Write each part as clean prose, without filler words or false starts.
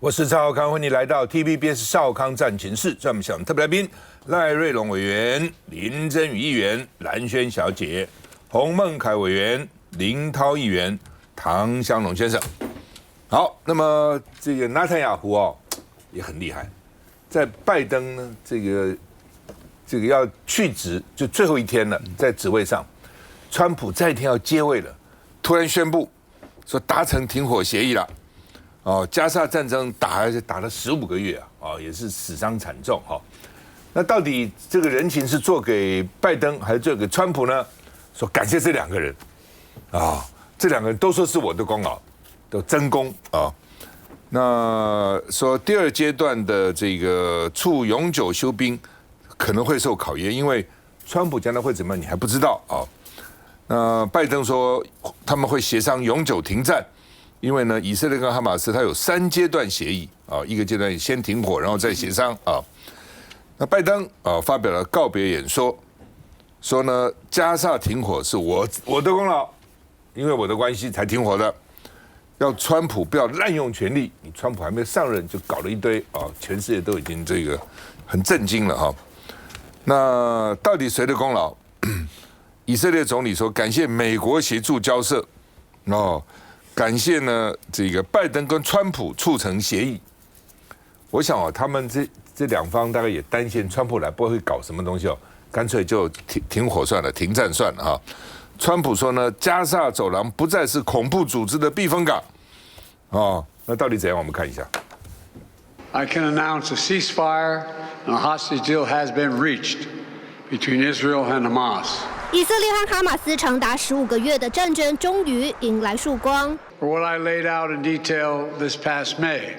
我是赵少康，欢迎你来到 TVBS 少康战情室。在我们现场特别来宾赖瑞隆委员、林珍宇议员、蓝轩小姐、洪孟凯委员、林涛议员、唐湘龙先生。好，那么这个纳坦雅胡也很厉害，在拜登呢这个要去职就最后一天了，在职位上，川普再一天要接位了，突然宣布说达成停火协议了。加沙战争打了15个月也是死伤惨重那到底这个人情是做给拜登还是做给川普呢？说感谢这两个人这两个人都说是我的功劳，都真功那说第二阶段的这个促永久休兵可能会受考验，因为川普将来会怎么样你还不知道那拜登说他们会协商永久停战。因为呢，以色列跟哈马斯它有3阶段协议一个阶段先停火，然后再协商那拜登发表了告别演说，说呢加沙停火是我的功劳，因为我的关系才停火的。要川普不要滥用权力，你川普还没上任就搞了一堆全世界都已经这个很震惊了那到底谁的功劳？以色列总理说感谢美国协助交涉感谢呢，这个拜登跟川普促成协议。我想他们这两方大概也担心川普来不会搞什么东西干脆就停火算了，停战算了川普说呢，加沙走廊不再是恐怖组织的避风港那到底怎样？我们看一下。I can announce a ceasefire and a hostage deal has been reached between Israel and Hamas. 以色列和哈马斯长达15个月的战争终于迎来曙光。For what I laid out in detail this past May,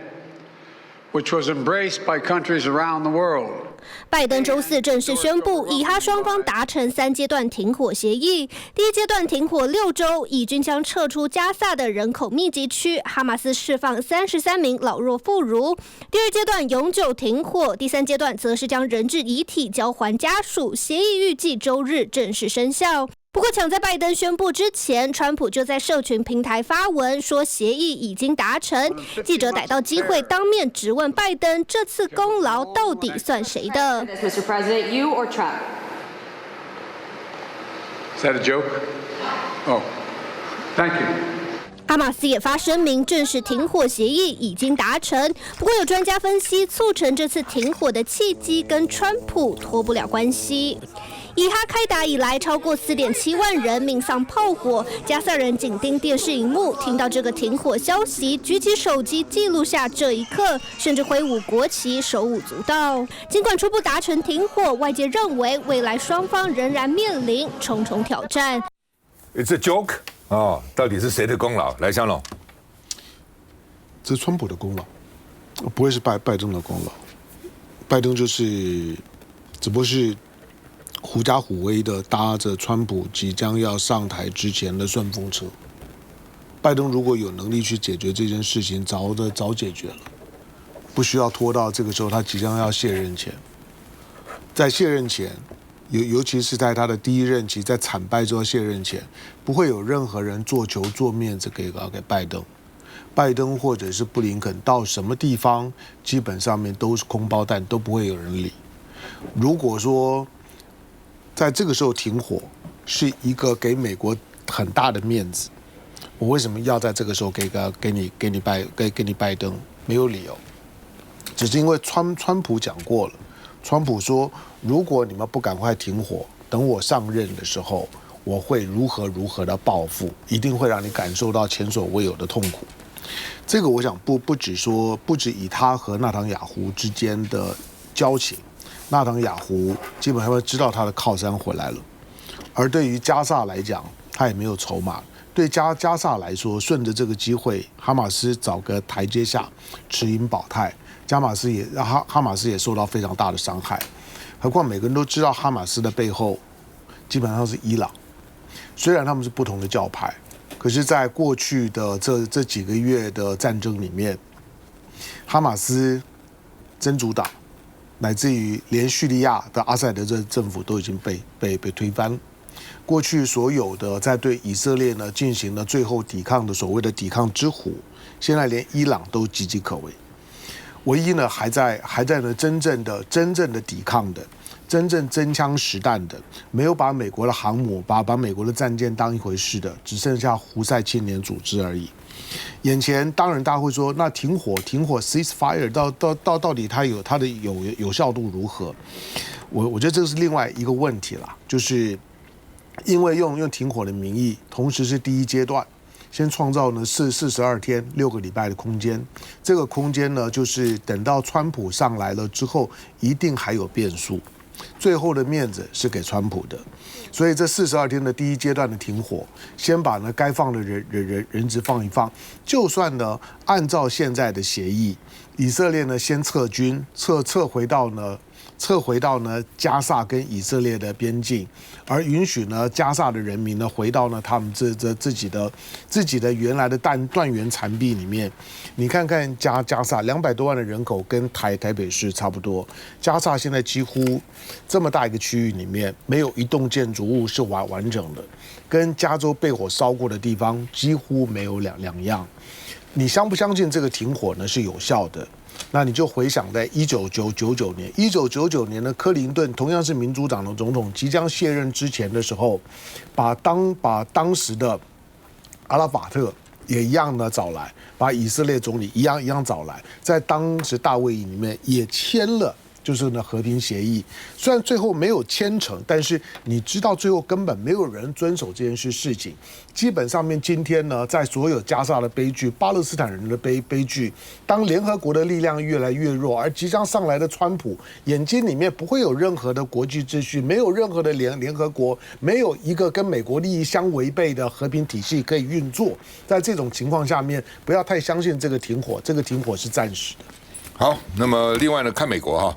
which was embraced by countries around the world. 拜登周四正式宣布，以哈双方达成3阶段停火协议。第一阶段停火6周，以军将撤出加萨的人口密集区，哈马斯释放33名老弱妇孺。第二阶段永久停火，第3阶段则是将人质遗体交还家属。协议预计周日正式生效。不过，抢在拜登宣布之前，川普就在社群平台发文说协议已经达成。记者逮到机会当面质问拜登，这次功劳到底算谁的 ？Mr. President, you or Trump? Is that a joke? Oh, thank you. 哈马斯也发声明，正式停火协议已经达成。不过，有专家分析，促成这次停火的契机跟川普脱不了关系。以哈开打以来，超过4.7万人命丧炮火，加萨人紧盯电视荧幕，听到这个停火消息，举起手机记录下这一刻，甚至挥舞国旗，手舞足蹈。尽管初步达成停火，外界认为未来双方仍然面临重重挑战。It's a joke 到底是谁的功劳？来，湘龙，这是川普的功劳，不会是拜登的功劳。拜登就是，只不过是狐假虎威的搭着川普即将要上台之前的顺风车。拜登如果有能力去解决这件事情，早解决了，不需要拖到这个时候他即将要卸任前。在卸任前，尤其是在他的第一任期在惨败之后卸任前，不会有任何人做球做面子给拜登。拜登或者是布林肯到什么地方，基本上面都是空包弹，都不会有人理。如果说在这个时候停火是一个给美国很大的面子，我为什么要在这个时候给你拜登？没有理由，只是因为川普讲过了，川普说，如果你们不赶快停火，等我上任的时候，我会如何的报复，一定会让你感受到前所未有的痛苦。这个我想不止以他和纳坦雅胡之间的交情。纳坦雅胡基本上知道他的靠山回来了，而对于加萨来讲，他也没有筹码。对加萨来说，顺着这个机会，哈马斯找个台阶下，持盈保泰，哈马斯也受到非常大的伤害。何况每个人都知道，哈马斯的背后基本上是伊朗。虽然他们是不同的教派，可是在过去的这几个月的战争里面，哈马斯、真主党，乃至于连叙利亚的阿塞德政府都已经被推翻。过去所有的在对以色列呢进行了最后抵抗的所谓的抵抗之虎，现在连伊朗都岌岌可危。唯一呢还在呢真正的抵抗的。真正真枪实弹的，没有把美国的航母、把美国的战舰当一回事的，只剩下胡塞青年组织而已。眼前当然大家会说，那停火 ceasefire 到底它的有效度如何？我觉得这是另外一个问题啦，就是因为用停火的名义，同时是第一阶段。先创造呢42天6个礼拜的空间，这个空间呢，就是等到川普上来了之后，一定还有变数。最后的面子是给川普的，所以这42天的第一阶段的停火，先把呢该放的人质放一放。就算呢按照现在的协议，以色列呢先撤军，撤回到呢加萨跟以色列的边境，而允许呢加萨的人民呢回到呢他们自己的原来的断垣残壁里面。你看看加萨200多万的人口，跟台北市差不多。加萨现在几乎这么大一个区域里面，没有一栋建筑物是完整的，跟加州被火烧过的地方几乎没有两样。你相不相信这个停火呢是有效的？那你就回想在1999年的克林顿，同样是民主党的总统，即将卸任之前的时候，把当时的阿拉法特也一样呢找来，把以色列总理一样找来，在当时大会议里面也签了。就是呢和平协议，虽然最后没有签成，但是你知道最后根本没有人遵守这件事情。基本上面今天呢，在所有加沙的悲剧、巴勒斯坦人的悲剧，当联合国的力量越来越弱，而即将上来的川普眼睛里面不会有任何的国际秩序，没有任何的联合国，没有一个跟美国利益相违背的和平体系可以运作。在这种情况下面，不要太相信这个停火，这个停火是暂时的。好，那么另外呢，看美国哈，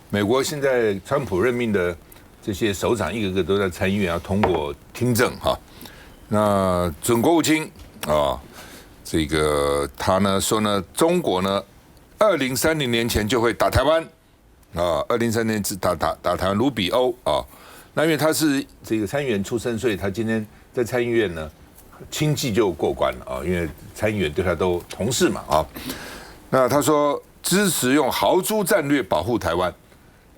美国现在川普任命的这些首长一个个都在参议院要通过听证哈。那准国务卿啊，这个他呢说呢，中国呢2030年前就会打台湾啊，2030年打台湾。卢比欧啊，那因为他是这个参议员出身，所以他今天在参议院呢轻易就过关了啊，因为参议员对他都同事嘛啊。那他说支持用豪猪战略保护台湾。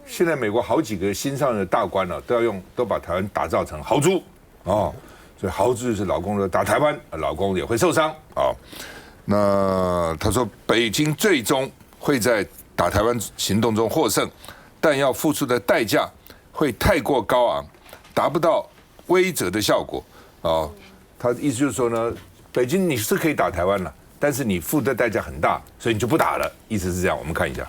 现在美国好几个新上任的大官呢，都把台湾打造成豪猪哦，所以豪猪就是老公的打台湾，老公也会受伤啊。那他说北京最终会在打台湾行动中获胜，但要付出的代价会太过高昂，达不到威慑的效果啊。他的意思就是说呢，北京你是可以打台湾了，但是你付的代价很大，所以你就不打了。意思是这样，我们看一下。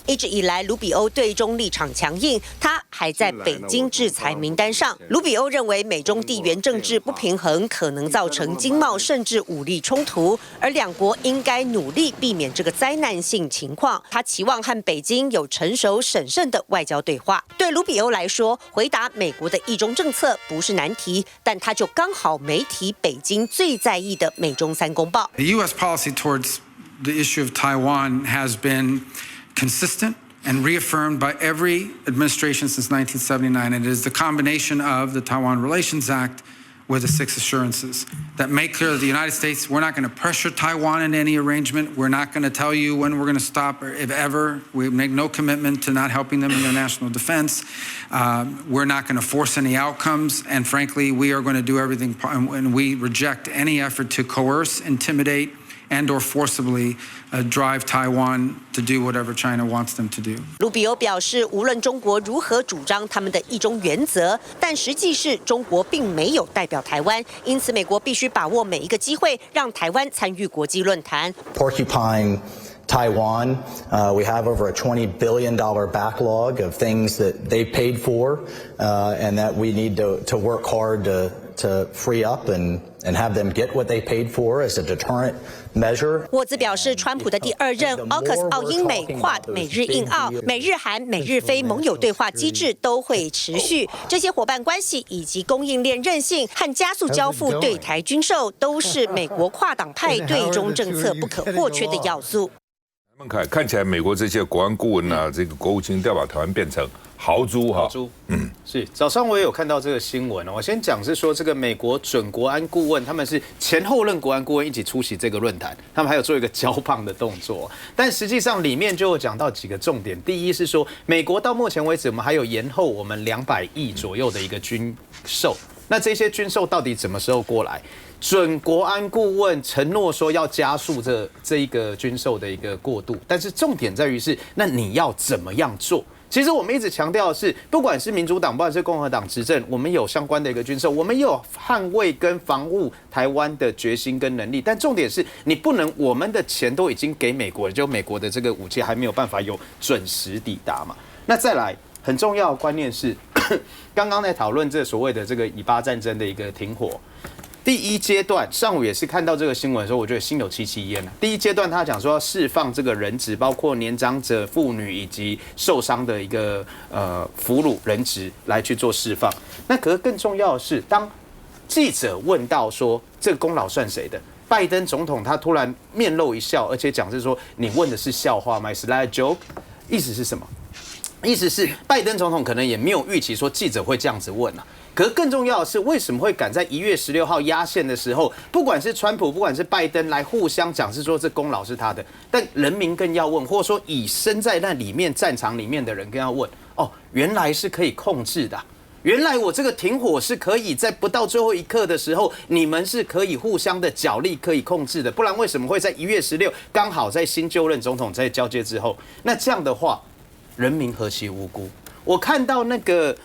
一直以来，卢比欧对中立场强硬，他还在北京制裁名单上。卢比欧认为，美中地缘政治不平衡可能造成经贸甚至武力冲突，而两国应该努力避免这个灾难性情况。他期望和北京有成熟审慎的外交对话。对卢比欧来说，回答美国的一中政策不是难题，但他就刚好没提北京最在意的美中三公报。The U.S. policy towards the issue of Taiwan has been consistent and reaffirmed by every administration since 1979. And it is the combination of the Taiwan Relations Act with the 6 assurances that make clear that the United States, we're not going to pressure Taiwan into any arrangement. We're not going to tell you when we're going to stop or if ever. We make no commitment to not helping them in their national defense. We're not going to force any outcomes. And frankly, we are going to do everything, and we reject any effort to coerce, intimidate, and or forcibly drive Taiwan to do whatever China wants them to do. 卢比欧表示，无论中国如何主张他们的一中原则，但实际是中国并没有代表台湾，因此美国必须把握每一个机会，让台湾参与国际论坛。Porcupine Taiwan, we have over a $20 billion backlog of things that they paid for, and that we need to work hard to free up and have them get what they paid for as a deterrent measure. 沃兹表示，川普的第2任 AUKUS 澳英美Quad 美日印澳、美日韩、美日非盟友对话机制都会持续。这些伙伴关系以及供应链韧性和加速交付对台军售，都是美国跨党派对中政策不可或缺的要素。看起来美国这些国安顾问啊，这个国务卿要把台湾变成豪猪哈。豪猪，是早上我也有看到这个新闻哦。我先讲是说，这个美国准国安顾问他们是前后任国安顾问一起出席这个论坛，他们还有做一个交棒的动作。但实际上里面就有讲到几个重点，第一是说，美国到目前为止我们还有延后我们200亿左右的一个军售，那这些军售到底什么时候过来？准国安顾问承诺说要加速这一个军售的一个过渡，但是重点在于是，那你要怎么样做？其实我们一直强调的是，不管是民主党，不管是共和党执政，我们有相关的一个军售，我们有捍卫跟防务台湾的决心跟能力。但重点是你不能，我们的钱都已经给美国了，就美国的这个武器还没有办法有准时抵达嘛。那再来很重要的观念是，刚刚在讨论这所谓的这个以巴战争的一个停火。第一阶段，上午也是看到这个新闻的时候，我觉得心有戚戚焉。第一阶段，他讲说要释放这个人质，包括年长者、妇女以及受伤的一个俘虏人质来去做释放。那可是更重要的是，当记者问到说这个功劳算谁的，拜登总统他突然面露一笑，而且讲是说你问的是笑话吗？ Is that a joke？ 意思是什么？意思是拜登总统可能也没有预期说记者会这样子问啊。可是更重要的是，为什么会赶在1月16号压线的时候，不管是川普，不管是拜登来互相讲是说这功劳是他的，但人民更要问，或者说以身在那里面战场里面的人更要问，哦，原来是可以控制的啊。原来我这个停火是可以在不到最后一刻的时候，你们是可以互相的角力可以控制的，不然为什么会在1月16刚好在新就任总统在交接之后？那这样的话，人民何其无辜！我看到那个。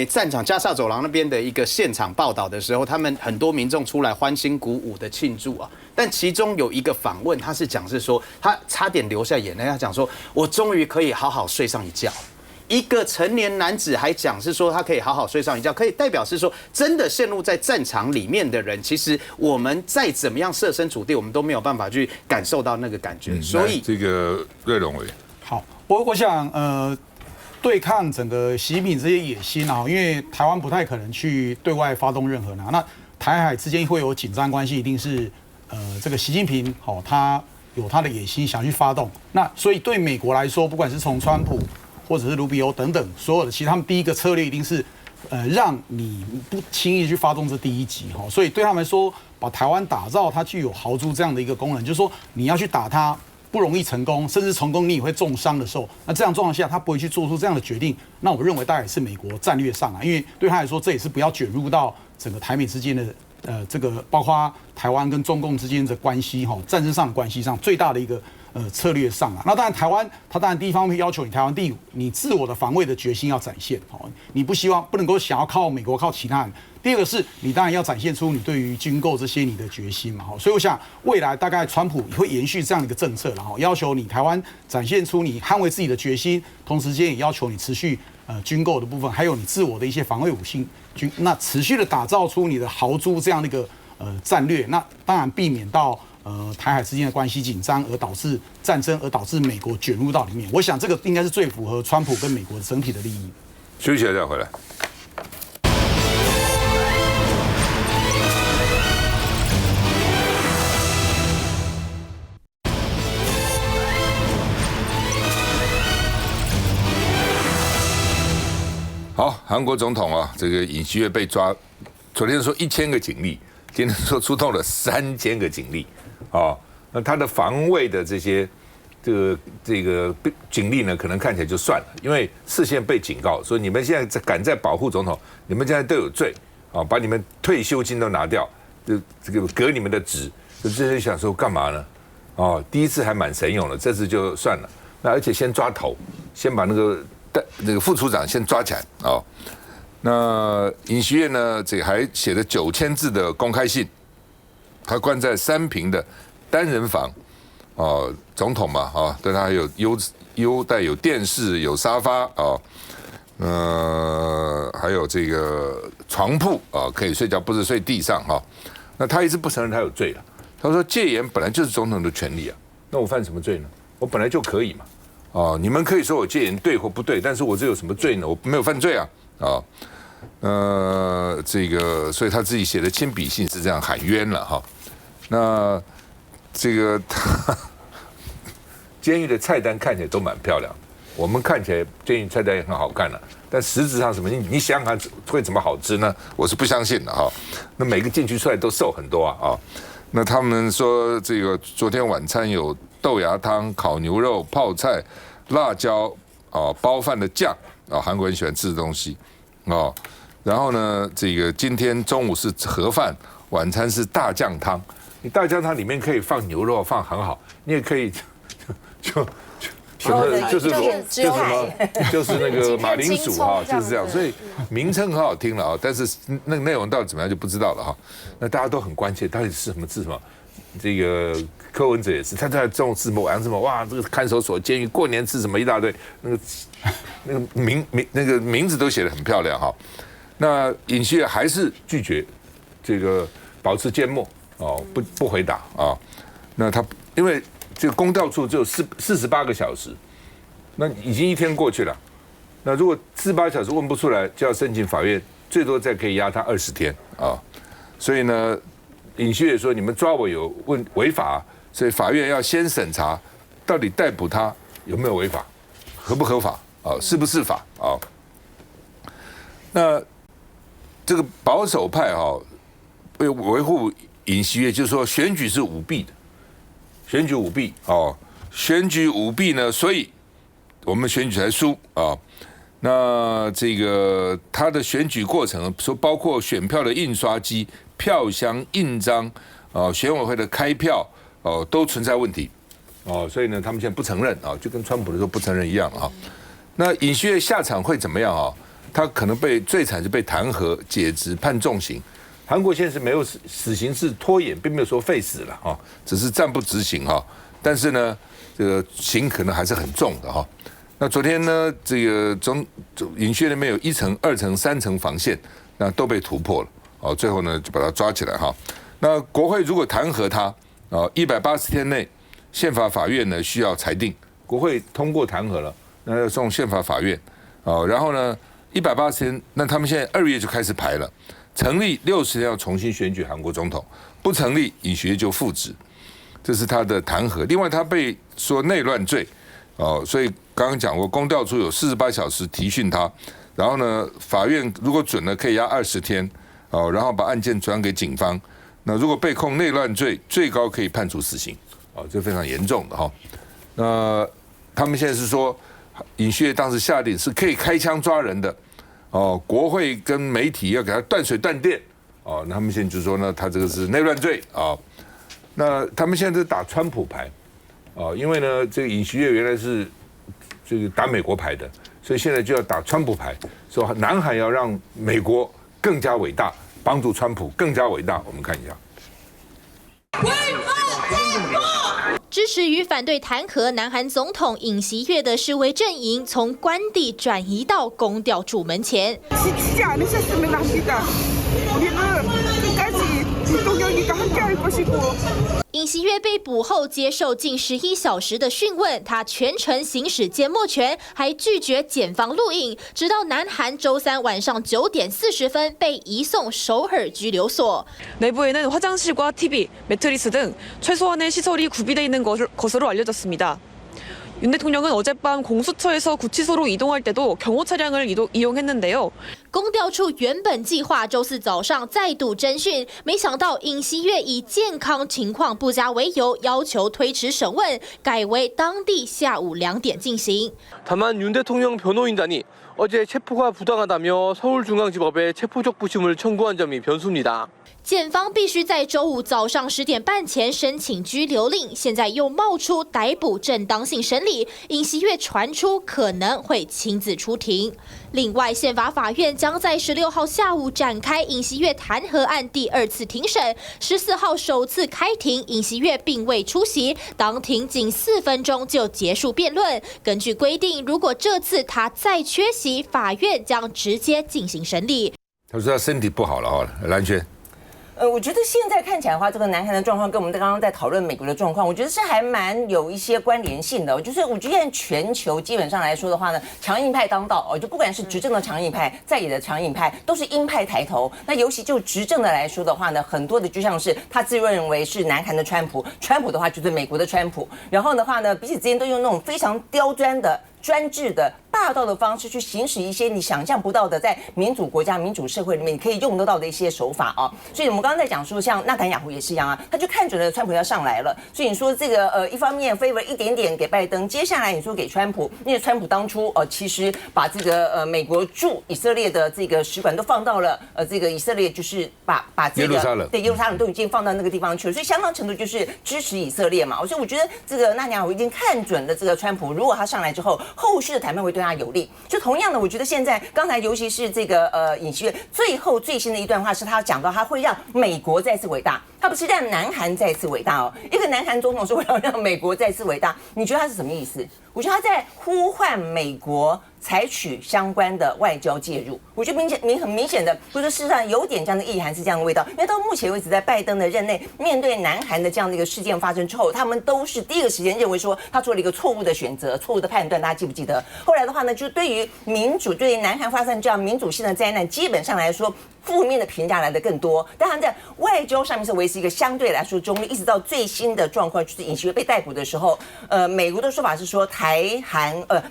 战场加沙走廊那边的一个现场报道的时候，他们很多民众出来欢欣鼓舞的庆祝啊。但其中有一个访问，他是讲是说，他差点流下眼泪，他讲说，我终于可以好好睡上一觉。一个成年男子还讲是说他可以好好睡上一觉，可以代表是说真的陷入在战场里面的人，其实我们再怎么样设身处地，我们都没有办法去感受到那个感觉。所以这个瑞隆委好，我想对抗整个习近平这些野心啊，因为台湾不太可能去对外发动任何那台海之间会有紧张关系，一定是这个习近平他有他的野心想去发动。那所以对美国来说，不管是从川普或者是卢比欧等等所有的，其实他们第一个策略一定是让你不轻易去发动这第一击所以对他们来说，把台湾打造它具有豪猪这样的一个功能，就是说你要去打它。不容易成功，甚至成功你也会重伤的时候，那这样状况下，他不会去做出这样的决定。那我认为大概也是美国战略上因为对他来说，这也是不要卷入到整个台美之间的这个包括台湾跟中共之间的关系战争上的关系上最大的一个策略上那当然台湾他当然第一方面要求你台湾第一，你自我的防卫的决心要展现你不能够想要靠美国靠其他人。第二个是你当然要展现出你对于军购这些你的决心嘛，所以我想未来大概川普也会延续这样的一个政策，然后要求你台湾展现出你捍卫自己的决心，同时间也要求你持续军购的部分，还有你自我的一些防卫武器那持续的打造出你的豪猪这样的一个战略，那当然避免到台海之间的关系紧张而导致战争，而导致美国卷入到里面。我想这个应该是最符合川普跟美国整体的利益。休息一下再回来。好，韩国总统啊，这个尹锡悦被抓，昨天说1000个警力，今天说出动了3000个警力，那他的防卫的这些这个警力呢，可能看起来就算了，因为事先被警告说你们现在敢在保护总统，你们现在都有罪把你们退休金都拿掉，这个革你们的职，就这些想说干嘛呢？第一次还蛮神勇的，这次就算了，那而且先抓头，先把那个副处长先抓起来那尹锡悦呢，这个还写了9000字的公开信，他关在3坪的单人房总统嘛对他有优待有电视有沙发还有这个床铺可以睡觉，不是睡地上那他一直不承认他有罪了，他说戒严本来就是总统的权利那我犯什么罪呢？我本来就可以嘛你们可以说我戒严对或不对，但是我这有什么罪呢？我没有犯罪这个所以他自己写的亲笔信是这样喊冤了那这个监狱的菜单看起来都蛮漂亮，我们看起来监狱菜单也很好看了，但实质上什么？你想想看会怎么好吃呢？我是不相信的哈。那每个进去出来都瘦很多啊。那他们说这个昨天晚餐有豆芽汤、烤牛肉、泡菜、辣椒包饭的酱韩国人喜欢吃的东西然后呢，这个今天中午是盒饭，晚餐是大酱汤。你大酱汤里面可以放牛肉，放很好，你也可以就是那个马铃薯就是这样，所以名称很好听了但是那个内容到底怎么样就不知道了那大家都很关切，到底是什么吃什么？这个柯文哲也是，他在中午吃什么，晚上吃什么？哇，这个看守所、监狱过年吃什么一大堆，那个名字都写得很漂亮那尹锡悦还是拒绝这个保持缄默不回答那他因为这个公调处只有48个小时，那已经1天过去了。那如果48小时问不出来，就要申请法院，最多再可以压他20天所以呢，尹锡悦说你们抓我有违法，所以法院要先审查到底逮捕他有没有违法，合不合法是不是法那这个保守派为维护尹锡悦，就是说选举是舞弊的，选举舞弊选举舞弊呢，所以我们选举才输那这个他的选举过程说包括选票的印刷机、票箱、印章选委会的开票都存在问题所以呢，他们现在不承认就跟川普的时候不承认一样那尹锡悦下场会怎么样他可能最惨是被弹劾、解职、判重刑。韩国现在是没有死刑是拖延，并没有说废死了只是暂不执行但是呢，这个刑可能还是很重的那昨天呢，这个尹锡悦那边有1层、2层、3层防线，那都被突破了最后呢就把他抓起来那国会如果弹劾他180天内，宪法法院呢需要裁定，国会通过弹劾了，那要送宪法法院然后呢180天，那他们现在2月就开始排了，成立60天要重新选举韩国总统，不成立尹锡悦就复职，这是他的弹劾。另外他被说内乱罪所以刚刚讲过，公调处有48小时提讯他，然后呢法院如果准了可以押20天然后把案件转给警方，那如果被控内乱罪，最高可以判处死刑这非常严重的那他们现在是说尹锡悦当时下令是可以开枪抓人的国会跟媒体要给他断水断电那他们现在就说呢，他这个是内乱罪那他们现在是打川普牌因为呢这个尹锡悦原来是这个打美国牌的，所以现在就要打川普牌，说南韩要让美国更加伟大，帮助川普更加伟大。我们看一下。支持与反对弹劾南韩总统尹锡悦的示威阵营，从官邸转移到公调处门前。尹锡悦被捕后接受近11小时的讯问，他全程行使缄默权，还拒绝检方录影，直到南韩周3晚上9点40分被移送首尔拘留所。 내부에는 화장실과 TV, 매트리스 등 최소한의 시설이 구비되어 있는 것으로 알려졌습니다. 윤 대통령은 어젯밤 공수처에서 구치소로 이동할 때도 경호 차량을 이용했는데요. 公调处原本计划周4早上再度侦讯，没想到尹锡悦以健康情况不佳为由，要求推迟审问，改为当地下午2点进行。 다만 윤 대통령 변호인단이 어제 체포가 부당하다며 서울중앙지법에 체포적 부심을 청구한 점이 변수입니다. 检方必须在周5早上10点半前申请拘留令，现在又冒出逮捕正当性审理，尹锡悦传出可能会亲自出庭。另外，宪法法院将在16号下午展开尹锡悦弹劾案第2次庭审，14号首次开庭，尹锡悦并未出席，当庭仅4分钟就结束辩论。根据规定，如果这次他再缺席，法院将直接进行审理。他说他身体不好了蓝轩。我觉得现在看起来的话，这个南韩的状况跟我们刚刚在讨论美国的状况，我觉得是还蛮有一些关联性的。我觉得现在全球基本上来说的话呢，强硬派当道就不管是执政的强硬派，在野的强硬派，都是鹰派抬头。那尤其就执政的来说的话呢，很多的就像是他自认为是南韩的川普，川普的话就是美国的川普，然后的话呢，彼此之间都用那种非常刁钻的、专制的、霸道的方式去行使一些你想象不到的，在民主国家、民主社会里面你可以用得到的一些手法啊。所以我们刚刚在讲说，像纳坦雅胡也是一样啊，他就看准了川普要上来了，所以你说这个一方面 favor 一点点给拜登，接下来你说给川普，因为川普当初其实把这个美国驻以色列的这个使馆都放到了这个以色列，就是把这个耶路撒冷都已经放到那个地方去了，所以相当程度就是支持以色列嘛。所以我觉得这个纳坦雅胡已经看准了这个川普，如果他上来之后，后续的谈判会对他有利。就同样的，我觉得现在刚才尤其是这个尹锡悦最新的一段话是他讲到他会让美国再次伟大，他不是让南韩再次伟大一个南韩总统说要让美国再次伟大，你觉得他是什么意思？我觉得他在呼唤美国采取相关的外交介入，我觉得很明显的，或者说事实上有点这样的意涵，是这样的味道。因为到目前为止，在拜登的任内，面对南韩的这样的一个事件发生之后，他们都是第一个时间认为说他做了一个错误的选择、错误的判断，大家记不记得？后来的话呢，就对于民主，对于南韩发生这样民主性的灾难，基本上来说，负面的评价来的更多。但他们在外交上面是维持一个相对来说中立，一直到最新的状况，就是尹锡悦被逮捕的时候，美国的说法是说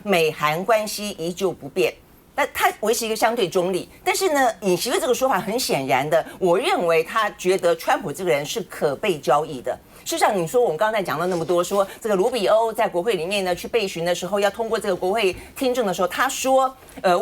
美韩关系依旧不变，那他维持一个相对中立。但是呢，尹锡悦这个说法很显然的，我认为他觉得川普这个人是可被交易的。事实上，你说我们刚才讲到那么多，说这个卢比欧在国会里面呢去备询的时候，要通过这个国会听证的时候，他说，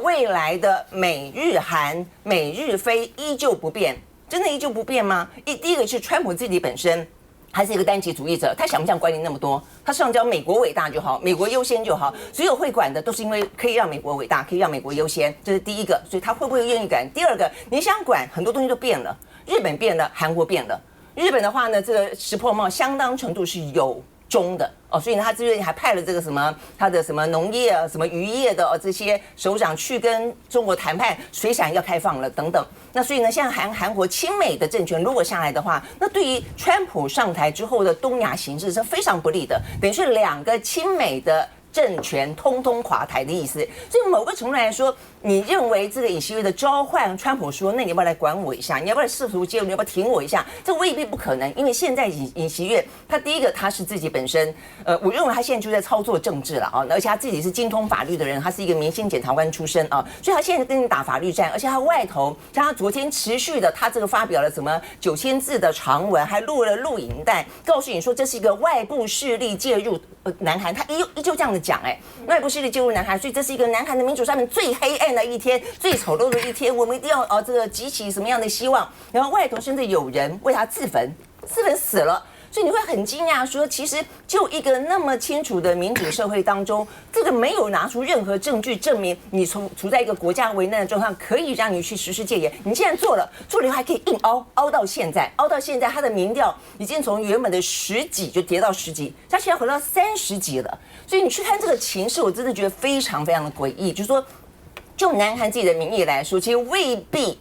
未来的美日韩、美日菲依旧不变，真的依旧不变吗？第一个是川普自己本身。还是一个单极主义者，他想不想管你那么多？他上交美国伟大就好，美国优先就好。所有会管的都是因为可以让美国伟大，可以让美国优先，这是第一个。所以他会不会愿意管？第二个，你想管很多东西都变了，日本变了，韩国变了。日本的话呢，这个石破茂相当程度是有中的所以呢，他这边还派了这个什么他的什么农业啊、什么渔业的这些首长去跟中国谈判，水产要开放了等等。那所以呢，像韩国亲美的政权如果下来的话，那对于川普上台之后的东亚形势是非常不利的，等于是两个亲美的政权通通垮台的意思。所以某个程度来说，你认为这个尹锡悦的召唤，川普说，那你要不要来管我一下？你要不要试图介入？你要不要挺我一下？这未必不可能，因为现在尹锡悦他第一个他是自己本身，我认为他现在就在操作政治了而且他自己是精通法律的人，他是一个明星检察官出身所以他现在跟你打法律战，而且他外头像他昨天持续的，他这个发表了什么9000字的长文，还录了录影带，告诉你说这是一个外部势力介入南韩，他依旧这样的讲外部势力介入南韩，所以这是一个南韩的民主上面最黑暗的一天，最丑陋的一天，我们一定要这个激起什么样的希望？然后外头甚至有人为他自焚死了。所以你会很惊讶，说其实就一个那么清楚的民主社会当中，这个没有拿出任何证据证明你处在一个国家危难的状况，可以让你去实施戒严。你既然做了以后还可以硬凹到现在，他的民调已经从原本的10几就跌到10几，他现在回到30几了。所以你去看这个情势，我真的觉得非常非常的诡异。就是说，就南韩自己的民意来说，其实未必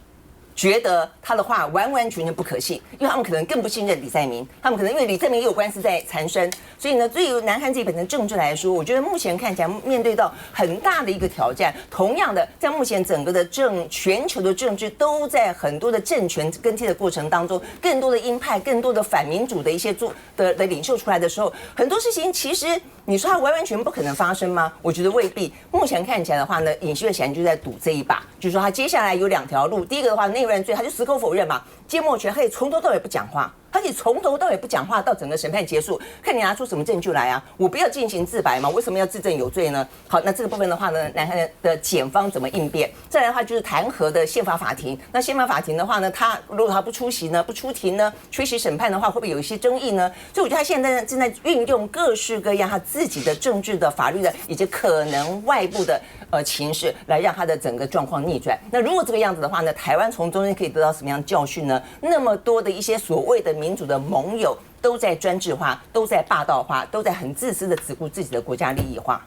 觉得他的话完完全全不可信，因为他们可能更不信任李在明，他们可能因为李在明也有官司在缠身，所以呢，对于南韩自己本身政治来说，我觉得目前看起来面对到很大的一个挑战。同样的，在目前整个的全球的政治都在很多的政权更替的过程当中，更多的鹰派、更多的反民主的一些的领袖出来的时候，很多事情其实你说它完完全不可能发生吗？我觉得未必。目前看起来的话呢，尹锡悦显然就在赌这一把，就是说他接下来有2条路，第一个的话内乱罪他就死口否认嘛，缄默权他可以从头到尾不讲话，他可以从头到尾不讲话到整个审判结束，看你拿出什么证据来啊！我不要进行自白嘛，为什么要自证有罪呢？好，那这个部分的话呢，南韩的检方怎么应变？再来的话就是弹劾的宪法法庭，那宪法法庭的话呢，他如果他不出席呢，不出庭呢，缺席审判的话，会不会有一些争议呢？所以我觉得他现在正在运用各式各样他自己的政治的、法律的以及可能外部的情势，来让他的整个状况逆转。那如果这个样子的话呢，台湾从中间可以得到什么样的教训呢？那么多的一些所谓的民主的盟友都在专制化，都在霸道化，都在很自私的只顾自己的国家利益化。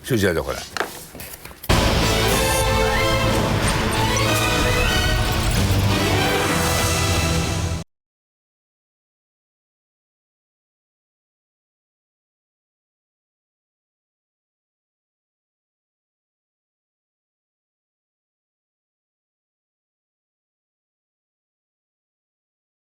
休息一下再回来。